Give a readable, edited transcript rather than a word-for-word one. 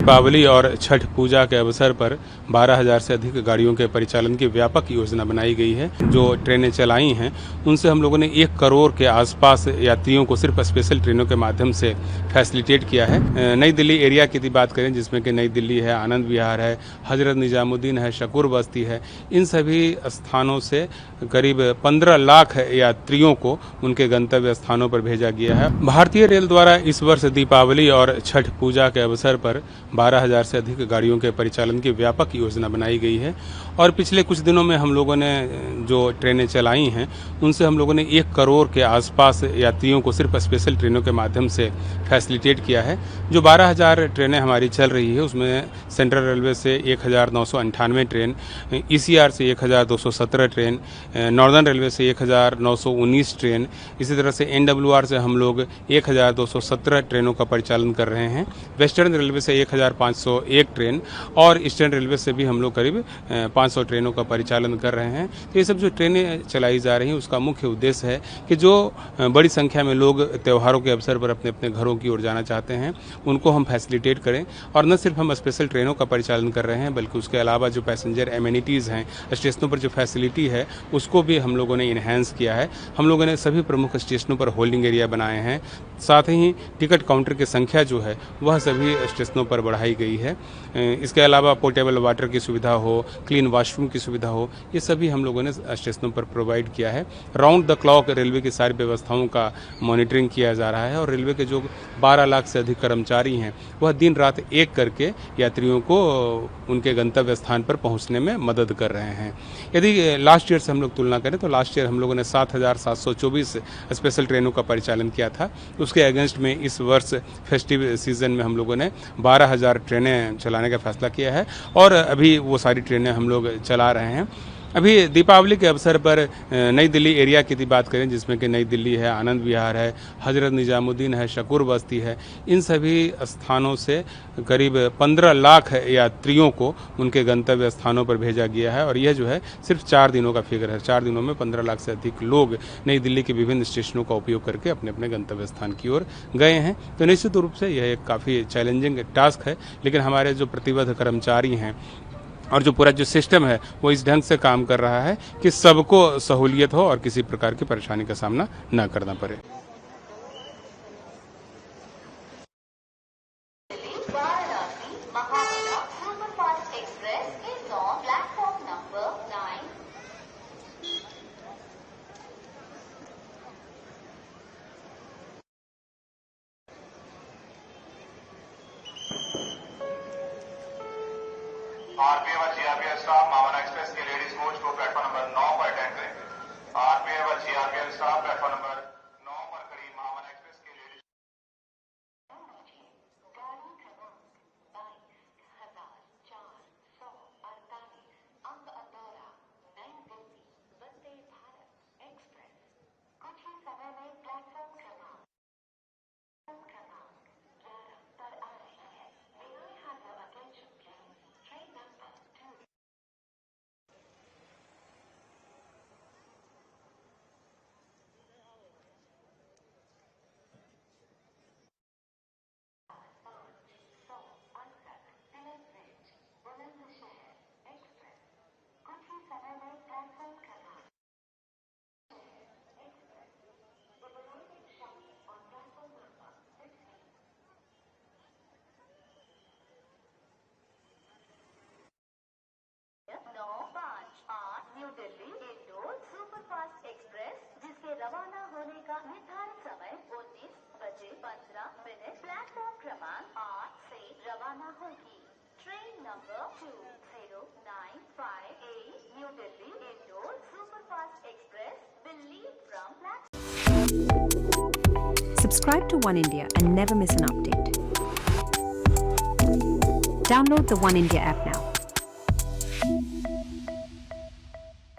दीपावली और छठ पूजा के अवसर पर 12,000 से अधिक गाड़ियों के परिचालन की व्यापक योजना बनाई गई है। जो ट्रेनें चलाई हैं उनसे हम लोगों ने 1 करोड़ के आसपास यात्रियों को सिर्फ स्पेशल ट्रेनों के माध्यम से फैसिलिटेट किया है। नई दिल्ली एरिया की यदि बात करें, जिसमें कि नई दिल्ली है, आनंद विहार है, हजरत निजामुद्दीन है, शकूर बस्ती है, इन सभी स्थानों से करीब 15 लाख यात्रियों को उनके गंतव्य स्थानों पर भेजा गया है। भारतीय रेल द्वारा इस वर्ष दीपावली और छठ पूजा के अवसर पर 12,000 से अधिक गाड़ियों के परिचालन की व्यापक योजना बनाई गई है और पिछले कुछ दिनों में हम लोगों ने जो ट्रेनें चलाई हैं उनसे हम लोगों ने 1 करोड़ के आसपास यात्रियों को सिर्फ स्पेशल ट्रेनों के माध्यम से फैसिलिटेट किया है। जो 12,000 ट्रेनें हमारी चल रही है उसमें सेंट्रल रेलवे से 1,998 ट्रेन, ECR से 1,217 ट्रेन, नॉर्दर्न रेलवे से 1,919 ट्रेन, इसी तरह से NWR से हम लोग 1,217 ट्रेनों का परिचालन कर रहे हैं। वेस्टर्न रेलवे से 1,501 ट्रेन और ईस्टर्न रेलवे से भी हम लोग करीब 500 ट्रेनों का परिचालन कर रहे हैं। तो ये सब जो ट्रेनें चलाई जा रही हैं उसका मुख्य उद्देश्य है कि जो बड़ी संख्या में लोग त्योहारों के अवसर पर अपने अपने घरों की ओर जाना चाहते हैं उनको हम फैसिलिटेट करें। और न सिर्फ हम स्पेशल ट्रेनों का परिचालन कर रहे हैं बल्कि उसके अलावा जो पैसेंजर एमिनिटीज़ हैं, स्टेशनों पर जो फैसिलिटी है उसको भी हम लोगों ने इन्हेंस किया है। हम लोगों ने सभी प्रमुख स्टेशनों पर होल्डिंग एरिया बनाए हैं। साथ ही टिकट काउंटर की संख्या जो है वह सभी स्टेशनों पर बढ़ाई गई है। इसके अलावा पोर्टेबल वाटर की सुविधा हो, क्लीन वॉशरूम की सुविधा हो, ये सभी हम लोगों ने स्टेशनों पर प्रोवाइड किया है। राउंड द क्लॉक रेलवे की सारी व्यवस्थाओं का मॉनिटरिंग किया जा रहा है और रेलवे के जो 12 लाख से अधिक कर्मचारी हैं वह दिन रात एक करके यात्रियों को उनके गंतव्य स्थान पर पहुंचने में मदद कर रहे हैं। यदि लास्ट ईयर से हम लोग तुलना करें तो लास्ट ईयर हम लोगों ने 7,724 स्पेशल ट्रेनों का परिचालन किया था। उसके अगेंस्ट में इस वर्ष फेस्टिव सीजन में हम लोगों ने 12,000 ट्रेनें चलाने का फैसला किया है और अभी वो सारी ट्रेनें हम लोग चला रहे हैं। अभी दीपावली के अवसर पर नई दिल्ली एरिया की यदि बात करें, जिसमें कि नई दिल्ली है, आनंद विहार है, हजरत निजामुद्दीन है, शकूर बस्ती है, इन सभी स्थानों से करीब 15 लाख यात्रियों को उनके गंतव्य स्थानों पर भेजा गया है और यह जो है सिर्फ 4 दिनों का फिगर है। 4 दिनों में 15 लाख से अधिक लोग नई दिल्ली के विभिन्न स्टेशनों का उपयोग करके अपने अपने गंतव्य स्थान की ओर गए हैं। तो निश्चित रूप से यह एक काफ़ी चैलेंजिंग टास्क है, लेकिन हमारे जो प्रतिबद्ध कर्मचारी हैं और जो पूरा जो सिस्टम है वो इस ढंग से काम कर रहा है कि सबको सहूलियत हो और किसी प्रकार की परेशानी का सामना न करना पड़े। आरपीएफ और जीआरपीएफ स्टाफ मावना एक्सप्रेस के लेडीज कोच को प्लेटफॉर्म नंबर 9 पर अटेंड करें। आरपीएफ और जीआरपीएफ स्टाफ प्लेटफॉर्म नंबर 9 पर खड़ी मावना एक्सप्रेस के ladies new Delhi Indore superfast express जिसके रवाना होने का निर्धारित समय 19 बजे 15 मिनट प्लेटफॉर्म क्रमांक 8 से रवाना होगी। Train number 20958 new Delhi Indore superfast express will leave from platform. Subscribe to One India and never miss an update. Download the One India app now.